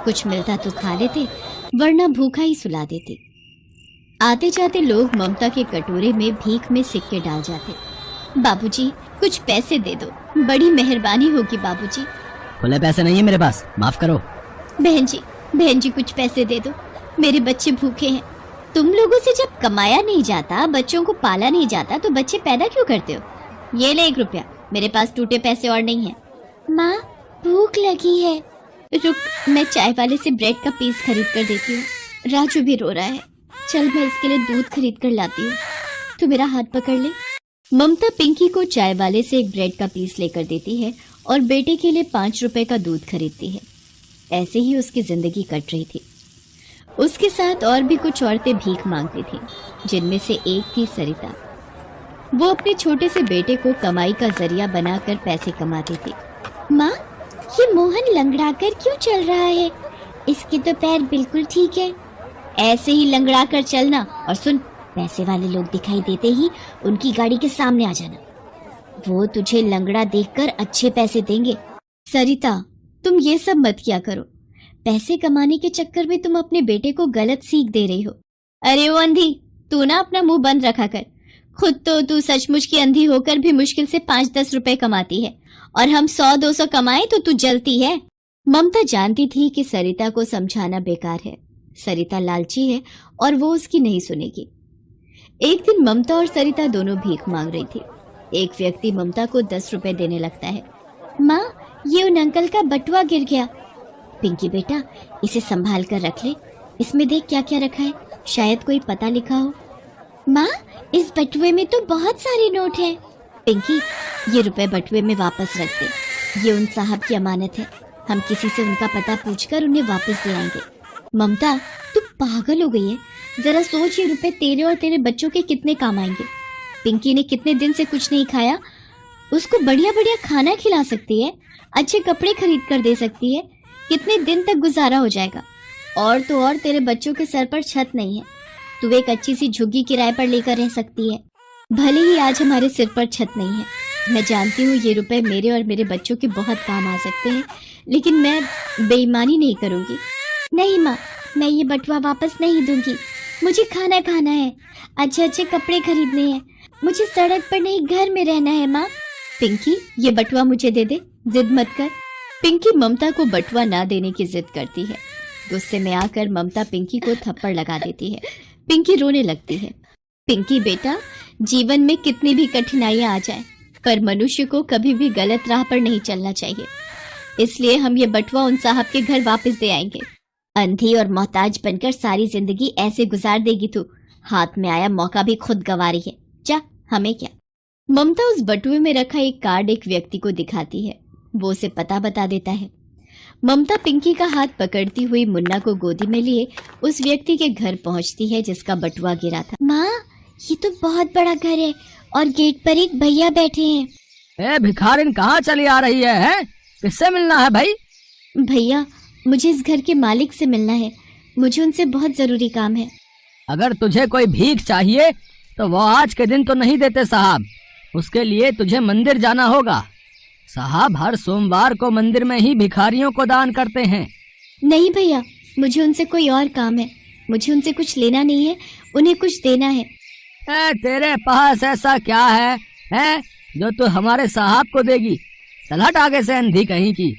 कुछ मिलता तो खा लेते, वरना भूखा ही सुला देते। आते जाते लोग ममता के कटोरे में भीख में सिक्के डाल जाते। बाबूजी, कुछ पैसे दे दो, बड़ी मेहरबानी होगी बाबूजी। खुले पैसे नहीं है मेरे पास, माफ करो। बहन जी कुछ पैसे दे दो, मेरे बच्चे भूखे हैं। तुम लोगों से जब कमाया नहीं जाता, बच्चों को पाला नहीं जाता, तो बच्चे पैदा क्यों करते हो? ये ले 1 रुपया, मेरे पास टूटे पैसे और नहीं है। माँ, भूख लगी है। रुक, मैं चाय वाले से ब्रेड का पीस खरीद कर देती हूँ। राजू भी रो रहा है, चल मैं इसके लिए दूध खरीद कर लाती हूँ। तू मेरा हाथ पकड़ ले। ममता पिंकी को चाय वाले से एक ब्रेड का पीस लेकर देती है और बेटे के लिए 5 रुपए का दूध खरीदती है। ऐसे ही उसकी जिंदगी कट रही थी। उसके साथ और भी कुछ औरतें भीख मांगती थीं, जिनमें से एक थी सरिता। वो अपने छोटे से बेटे को कमाई का जरिया बनाकर पैसे कमाती थी। माँ, ये मोहन लंगड़ा कर क्यों चल रहा है? इसके तो पैर बिल्कुल ठीक है। ऐसे ही लंगड़ा कर चलना, और सुन, पैसे वाले लोग दिखाई देते ही उनकी गाड़ी के सामने आ जाना। वो तुझे लंगड़ा देखकर अच्छे पैसे देंगे। सरिता, तुम ये सब मत किया करो। पैसे कमाने के चक्कर में तुम अपने बेटे को गलत सीख दे रही हो। अरे वो अंधी, तू ना अपना मुंह बंद रखा कर। खुद तो तू सचमुच की अंधी होकर भी मुश्किल से 5-10 रुपए कमाती है, और हम 100-200 कमाए तो तू जलती है। ममता जानती थी कि सरिता को समझाना बेकार है। सरिता लालची है और वो उसकी नहीं सुनेगी। एक दिन ममता और सरिता दोनों भीख मांग रही थी। एक व्यक्ति ममता को 10 रुपए देने लगता है। माँ, ये उन अंकल का बटुआ गिर गया। पिंकी बेटा, इसे संभाल कर रख ले। इसमें देख क्या क्या रखा है, शायद कोई पता लिखा हो। माँ, इस बटुए में तो बहुत सारे नोट हैं। पिंकी, ये रुपए बटुए में वापस रख दे। ये उन साहब की अमानत है। हम किसी से उनका पता पूछकर उन्हें वापस दे आएंगे। ममता, तू पागल हो गई है? जरा सोच, ये रुपए तेरे और तेरे बच्चों के कितने काम आएंगे। पिंकी ने कितने दिन से कुछ नहीं खाया, उसको बढ़िया बढ़िया खाना खिला सकती है, अच्छे कपड़े खरीद कर दे सकती है, कितने दिन तक गुजारा हो जाएगा। और तो और तेरे बच्चों के सर पर छत नहीं है, तू एक अच्छी सी झुग्गी किराए पर लेकर रह सकती है। भले ही आज हमारे सिर पर छत नहीं है, मैं जानती हूँ ये रुपए मेरे और मेरे बच्चों के बहुत काम आ सकते हैं, लेकिन मैं बेईमानी नहीं करूँगी। नहीं माँ, मैं ये बटुआ वापस नहीं दूंगी। मुझे खाना खाना है, अच्छे अच्छे कपड़े खरीदने हैं, मुझे सड़क पर नहीं घर में रहना है। माँ, पिंकी, ये बटुआ मुझे दे दे, जिद मत कर। पिंकी ममता को बटुआ ना देने की जिद करती है। गुस्से में आकर ममता पिंकी को थप्पड़ लगा देती है। पिंकी रोने लगती है। पिंकी बेटा, जीवन में कितनी भी कठिनाइयां आ जाएं, पर मनुष्य को कभी भी गलत राह पर नहीं चलना चाहिए। इसलिए हम ये बटुआ उन साहब के घर वापस दे आएंगे। अंधी और मोहताज बनकर सारी जिंदगी ऐसे गुजार देगी तू? हाथ में आया मौका भी खुद गंवा रही है। जा, हमें क्या। ममता उस बटुए में रखा एक कार्ड एक व्यक्ति को दिखाती है। वो उसे पता बता देता है। ममता पिंकी का हाथ पकड़ती हुई मुन्ना को गोदी में लिए उस व्यक्ति के घर पहुंचती है जिसका बटुआ गिरा था। माँ, ये तो बहुत बड़ा घर है और गेट पर एक भैया बैठे हैं। ए भिखारिन, कहाँ चली आ रही है? किससे मिलना है भाई? भैया, मुझे इस घर के मालिक से मिलना है, मुझे उनसे बहुत जरूरी काम है। अगर तुझे कोई भीख चाहिए तो वो आज के दिन तो नहीं देते साहब, उसके लिए तुझे मंदिर जाना होगा। साहब हर सोमवार को मंदिर में ही भिखारियों को दान करते हैं। नहीं भैया, मुझे उनसे कोई और काम है, मुझे उनसे कुछ लेना नहीं है, उन्हें कुछ देना है। तेरे पास ऐसा क्या है जो तू हमारे साहब को देगी? चल हट आगे से, अंधी कहीं की।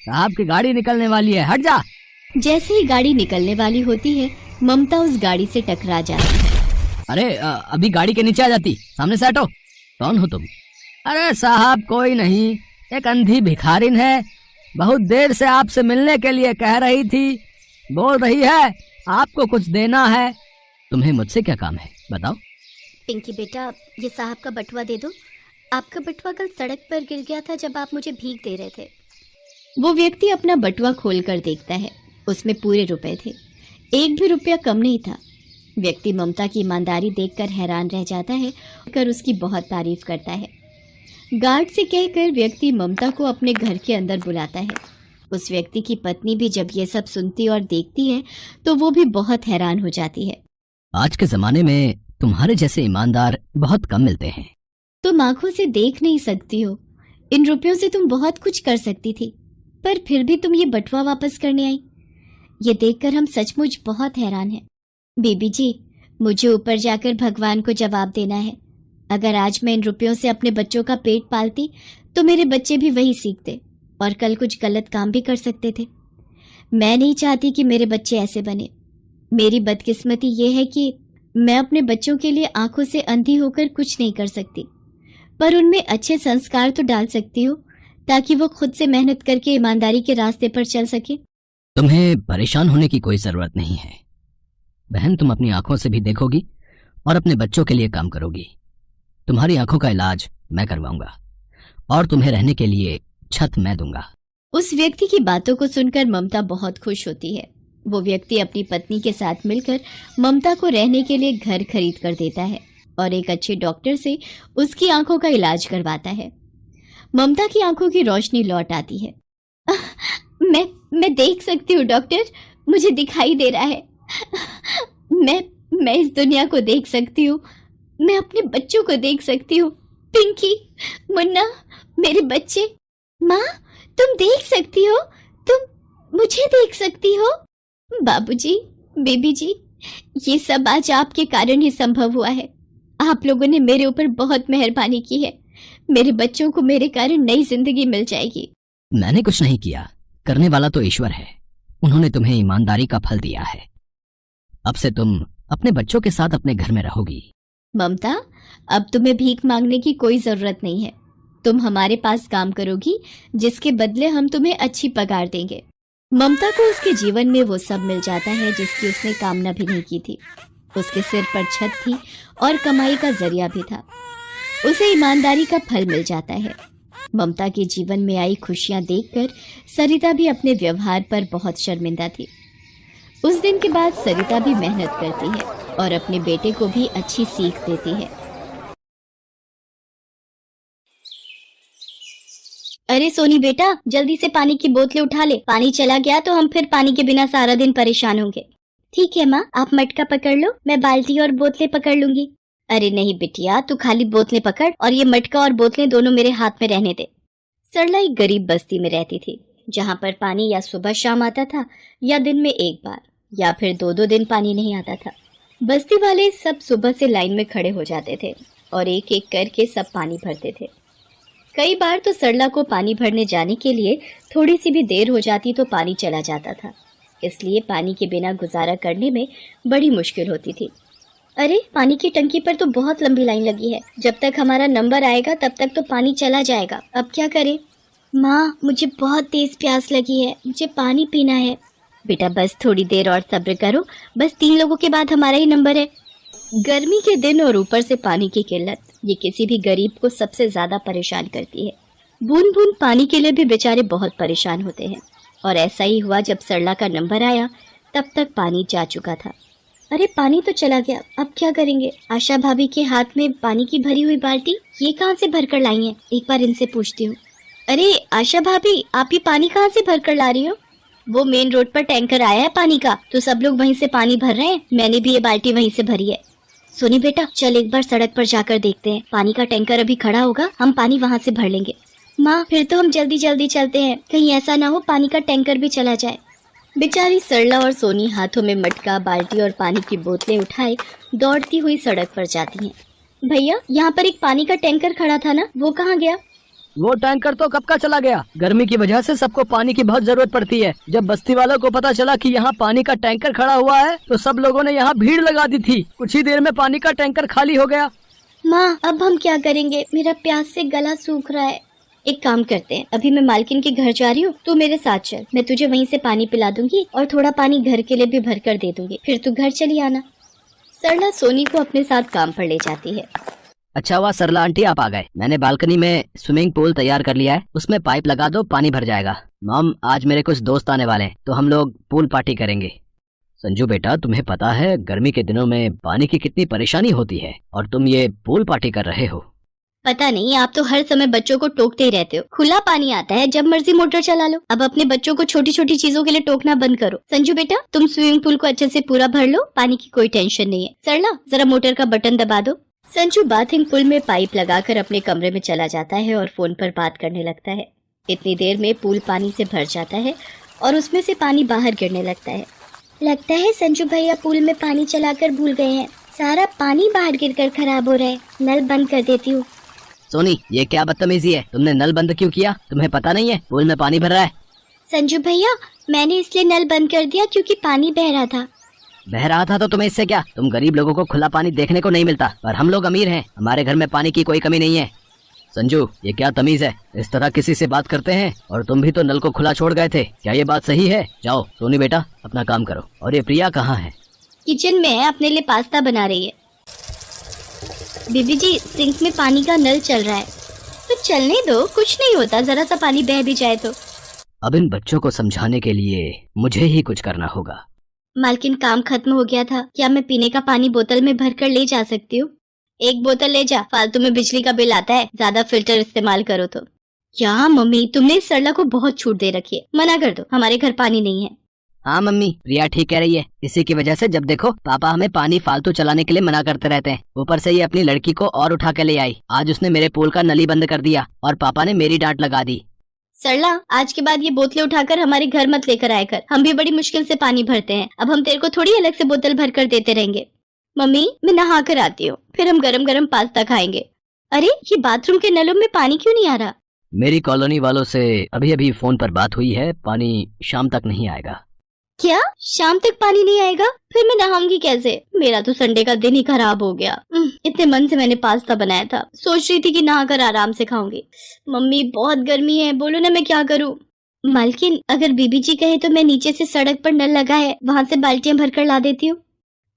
साहब की गाड़ी निकलने वाली है, हट जा। जैसे ही गाड़ी निकलने वाली होती है, ममता उस गाड़ी से टकरा जाती है। अरे अभी गाड़ी के नीचे आ जाती, सामने से हटो। कौन हो तुम? अरे साहब कोई नहीं, एक अंधी भिखारिन है, बहुत देर से आपसे मिलने के लिए कह रही थी, बोल रही है आपको कुछ देना है। तुम्हें मुझसे क्या काम है, बताओ। पिंकी बेटा, ये साहब का बटुआ दे दो। आपका बटुआ कल सड़क पर गिर गया था जब आप मुझे भीख दे रहे थे। वो व्यक्ति अपना बटुआ खोलकर देखता है, उसमें पूरे रुपए थे, एक भी रुपया कम नहीं था। व्यक्ति ममता की ईमानदारी देखकर हैरान रह जाता है, कर उसकी बहुत तारीफ करता है। गार्ड से कहकर व्यक्ति ममता को अपने घर के अंदर बुलाता है। उस व्यक्ति की पत्नी भी जब ये सब सुनती और देखती है तो वो भी बहुत हैरान हो जाती है। आज के जमाने में तुम्हारे जैसे ईमानदार बहुत कम मिलते हैं। तुम आंखों से देख नहीं सकती हो, इन रुपयों से तुम बहुत कुछ कर सकती थी, पर फिर भी तुम ये बटुआ वापस करने आई। ये देखकर हम सचमुच बहुत हैरान हैं। बीबी जी, मुझे ऊपर जाकर भगवान को जवाब देना है। अगर आज मैं इन रुपयों से अपने बच्चों का पेट पालती तो मेरे बच्चे भी वही सीखते और कल कुछ गलत काम भी कर सकते थे। मैं नहीं चाहती कि मेरे बच्चे ऐसे बने। मेरी बदकिस्मती ये है कि मैं अपने बच्चों के लिए आंखों से अंधी होकर कुछ नहीं कर सकती, पर उनमें अच्छे संस्कार तो डाल सकती हूँ ताकि वो खुद से मेहनत करके ईमानदारी के रास्ते पर चल सके। तुम्हें परेशान होने की कोई जरूरत नहीं है बहन। तुम अपनी आंखों से भी देखोगी और अपने बच्चों के लिए काम करोगी। तुम्हारी आंखों का इलाज मैं करवाऊंगा और तुम्हें रहने के लिए छत मैं दूंगा। उस व्यक्ति की बातों को सुनकर ममता बहुत खुश होती है। वो व्यक्ति अपनी पत्नी के साथ मिलकर ममता को रहने के लिए घर खरीद कर देता है और एक अच्छे डॉक्टर से उसकी आंखों का इलाज करवाता है। ममता की आंखों की रोशनी लौट आती है। मैं देख सकती हूँ डॉक्टर, मुझे दिखाई दे रहा है। मैं इस दुनिया को देख सकती हूँ, मैं अपने बच्चों को देख सकती हूँ। पिंकी, मुन्ना, मेरे बच्चे। माँ, तुम देख सकती हो, तुम मुझे देख सकती हो। बाबूजी, बेबी जी, ये सब आज आपके कारण ही संभव हुआ है। आप लोगों ने मेरे ऊपर बहुत मेहरबानी की है। मेरे बच्चों को मेरे कारण नई जिंदगी मिल जाएगी। मैंने कुछ नहीं किया, करने वाला तो ईश्वर है। उन्होंने तुम्हें ईमानदारी का फल दिया है। अब से तुम अपने बच्चों के साथ अपने घर में रहोगी। ममता, अब तुम्हें भीख मांगने की कोई जरूरत नहीं है। तुम हमारे पास काम करोगी, जिसके बदले हम तुम्हें अच्छी पगार देंगे। ममता को उसके जीवन में वो सब मिल जाता है जिसकी उसने कामना भी नहीं की थी। उसके सिर पर छत थी और कमाई का जरिया भी था। उसे ईमानदारी का फल मिल जाता है। ममता के जीवन में आई खुशियां देखकर सरिता भी अपने व्यवहार पर बहुत शर्मिंदा थी। उस दिन के बाद सरिता भी मेहनत करती है और अपने बेटे को भी अच्छी सीख देती है। अरे सोनी बेटा, जल्दी से पानी की बोतलें उठा ले। पानी चला गया तो हम फिर पानी के बिना सारा दिन परेशान होंगे। ठीक है माँ, आप मटका पकड़ लो, मैं बाल्टी और बोतलें पकड़ लूंगी। अरे नहीं बिटिया, तू खाली बोतलें पकड़ और ये मटका और बोतलें दोनों मेरे हाथ में रहने दे। सरला एक गरीब बस्ती में रहती थी, जहाँ पर पानी या सुबह शाम आता था या दिन में एक बार या फिर 2-2 दिन पानी नहीं आता था। बस्ती वाले सब सुबह से लाइन में खड़े हो जाते थे और एक एक करके सब पानी भरते थे। कई बार तो सरला को पानी भरने जाने के लिए थोड़ी सी भी देर हो जाती तो पानी चला जाता था, इसलिए पानी के बिना गुजारा करने में बड़ी मुश्किल होती थी। अरे, पानी की टंकी पर तो बहुत लंबी लाइन लगी है। जब तक हमारा नंबर आएगा तब तक तो पानी चला जाएगा। अब क्या करें? माँ, मुझे बहुत तेज प्यास लगी है, मुझे पानी पीना है। बेटा बस थोड़ी देर और सब्र करो, बस 3 लोगों के बाद हमारा ही नंबर है। गर्मी के दिन और ऊपर से पानी की किल्लत, ये किसी भी गरीब को सबसे ज्यादा परेशान करती है। बूंद बूंद पानी के लिए भी बेचारे बहुत परेशान होते हैं। और ऐसा ही हुआ, जब सरला का नंबर आया तब तक पानी जा चुका था। अरे, पानी तो चला गया, अब क्या करेंगे? आशा भाभी के हाथ में पानी की भरी हुई बाल्टी, ये कहाँ से भरकर लाई हैं? एक बार इनसे पूछती हूँ। अरे आशा भाभी, आप ये पानी कहाँ से भरकर ला रही हो? वो मेन रोड पर टैंकर आया है पानी का, तो सब लोग वहीं से पानी भर रहे हैं। मैंने भी ये बाल्टी वहीं से भरी है। सोनी बेटा, चल एक बार सड़क पर जाकर देखते हैं। पानी का टैंकर अभी खड़ा होगा, हम पानी वहाँ से भर लेंगे। माँ, फिर तो हम जल्दी जल्दी चलते हैं, कहीं ऐसा ना हो पानी का टैंकर भी चला जाए। बेचारी सरला और सोनी हाथों में मटका, बाल्टी और पानी की बोतलें उठाए दौड़ती हुई सड़क पर जाती हैं। भैया, यहाँ पर एक पानी का टैंकर खड़ा था ना, वो कहाँ गया? वो टैंकर तो कब का चला गया। गर्मी की वजह से सबको पानी की बहुत जरूरत पड़ती है। जब बस्ती वालों को पता चला कि यहाँ पानी का टैंकर खड़ा हुआ है तो सब लोगों ने यहाँ भीड़ लगा दी थी। कुछ ही देर में पानी का टैंकर खाली हो गया। माँ, अब हम क्या करेंगे? मेरा प्यास से गला सूख रहा है। एक काम करते हैं, अभी मैं मालकिन के घर जा रही हूँ, तू मेरे साथ चल। मैं तुझे वहीं से पानी पिला दूंगी और थोड़ा पानी घर के लिए भी भर कर दे दूंगी, फिर तू घर चली आना। सरला सोनी को अपने साथ काम पर ले जाती है। अच्छा हुआ सरला आंटी आप आ गए। मैंने बालकनी में स्विमिंग पूल तैयार कर लिया है, उसमें पाइप लगा दो, पानी भर जाएगा। मॉम, आज मेरे कुछ दोस्त आने वाले हैं तो हम लोग पूल पार्टी करेंगे। संजू बेटा, तुम्हें पता है गर्मी के दिनों में पानी की कितनी परेशानी होती है और तुम ये पूल पार्टी कर रहे हो। पता नहीं, आप तो हर समय बच्चों को टोकते ही रहते हो। खुला पानी आता है, जब मर्जी मोटर चला लो। अब अपने बच्चों को छोटी छोटी चीजों के लिए टोकना बंद करो। संजू बेटा, तुम स्विमिंग पूल को अच्छे से पूरा भर लो, पानी की कोई टेंशन नहीं है। सरला, जरा मोटर का बटन दबा दो। संजू बाथिंग पूल में पाइप लगाकर अपने कमरे में चला जाता है और फोन पर बात करने लगता है। इतनी देर में पूल पानी से भर जाता है और उसमें से पानी बाहर गिरने लगता है। लगता है संजू भैया पूल में पानी चलाकर भूल गए हैं। सारा पानी बाहर गिरकर खराब हो रहा है। नल बंद कर देती हूँ। सोनी, ये क्या बदतमीजी है? तुमने नल बंद क्यों किया? तुम्हें पता नहीं है पूल में पानी भर रहा है? संजू भैया, मैंने इसलिए नल बंद कर दिया क्योंकि पानी बह रहा था। बह रहा था तो तुम्हें इससे क्या? तुम गरीब लोगों को खुला पानी देखने को नहीं मिलता, और हम लोग अमीर हैं, हमारे घर में पानी की कोई कमी नहीं है। संजू, ये क्या तमीज है? इस तरह किसी से बात करते हैं? और तुम भी तो नल को खुला छोड़ गए थे, क्या ये बात सही है? जाओ सोनी बेटा, अपना काम करो। और ये प्रिया कहाँ है? किचन में है, अपने लिए पास्ता बना रही है। बीबी जी, सिंक में पानी का नल चल रहा है, तो चलने दो, कुछ नहीं होता, जरा सा पानी बह भी जाए तो। अब इन बच्चों को समझाने के लिए मुझे ही कुछ करना होगा। मालकिन, काम खत्म हो गया था, क्या मैं पीने का पानी बोतल में भर कर ले जा सकती हूँ? एक बोतल ले जा, फालतू में बिजली का बिल आता है, ज्यादा फिल्टर इस्तेमाल करो तो। क्या मम्मी, तुमने इस सरला को बहुत छूट दे रखी है, मना कर दो, हमारे घर पानी नहीं है। हाँ मम्मी, प्रिया ठीक कह रही है। इसी की वजह से जब देखो पापा हमें पानी फालतू चलाने के लिए मना करते रहते हैं। ऊपर से ये अपनी लड़की को और उठा के ले आई। आज उसने मेरे पूल का नली बंद कर दिया और पापा ने मेरी डांट लगा दी। सरला, आज के बाद ये बोतलें उठाकर हमारे घर मत लेकर आया कर, हम भी बड़ी मुश्किल से पानी भरते हैं। अब हम तेरे को थोड़ी अलग से बोतल भर कर देते रहेंगे। मम्मी, मैं नहा कर आती हूँ, फिर हम गरम गरम पास्ता खाएंगे। अरे, ये बाथरूम के नलों में पानी क्यों नहीं आ रहा? मेरी कॉलोनी वालों से अभी अभी फोन पर बात हुई है, पानी शाम तक नहीं आएगा। क्या शाम तक पानी नहीं आएगा? फिर मैं नहाऊंगी कैसे? मेरा तो संडे का दिन ही खराब हो गया। इतने मन से मैंने पास्ता बनाया था, सोच रही थी कि नहाकर आराम से खाऊंगी। मम्मी, बहुत गर्मी है, बोलो ना मैं क्या करूं? मालकिन, अगर बीबी जी कहे तो मैं नीचे से सड़क पर नल लगा है, वहां से बाल्टियां भरकर ला देती हूँ।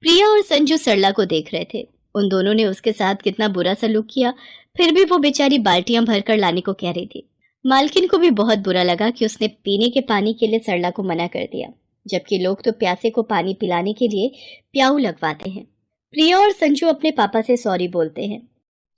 प्रिया और संजू सरला को देख रहे थे। उन दोनों ने उसके साथ कितना बुरा सलूक किया, फिर भी वो बेचारी बाल्टियां भरकर लाने को कह रही थी। मालकिन को भी बहुत बुरा लगा कि उसने पीने के पानी के लिए सरला को मना कर दिया, जबकि लोग तो प्यासे को पानी पिलाने के लिए प्याऊ लगवाते हैं। प्रिया और संजू अपने पापा से सॉरी बोलते हैं।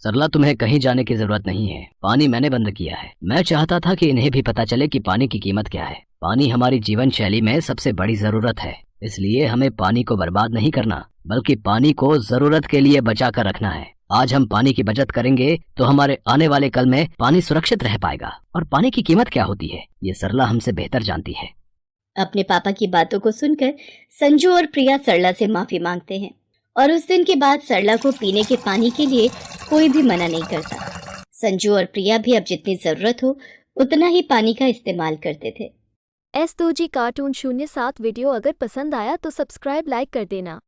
सरला, तुम्हें कहीं जाने की जरूरत नहीं है, पानी मैंने बंद किया है। मैं चाहता था कि इन्हें भी पता चले कि पानी की कीमत क्या है। पानी हमारी जीवन शैली में सबसे बड़ी जरूरत है, इसलिए हमें पानी को बर्बाद नहीं करना, बल्कि पानी को जरूरत के लिए बचा कर रखना है। आज हम पानी की बचत करेंगे तो हमारे आने वाले कल में पानी सुरक्षित रह पाएगा। और पानी की कीमत क्या होती है, ये सरला हमसे बेहतर जानती है। अपने पापा की बातों को सुनकर संजू और प्रिया सरला से माफी मांगते हैं, और उस दिन के बाद सरला को पीने के पानी के लिए कोई भी मना नहीं करता। संजू और प्रिया भी अब जितनी जरूरत हो उतना ही पानी का इस्तेमाल करते थे। S2G कार्टून 07 वीडियो अगर पसंद आया तो सब्सक्राइब लाइक कर देना।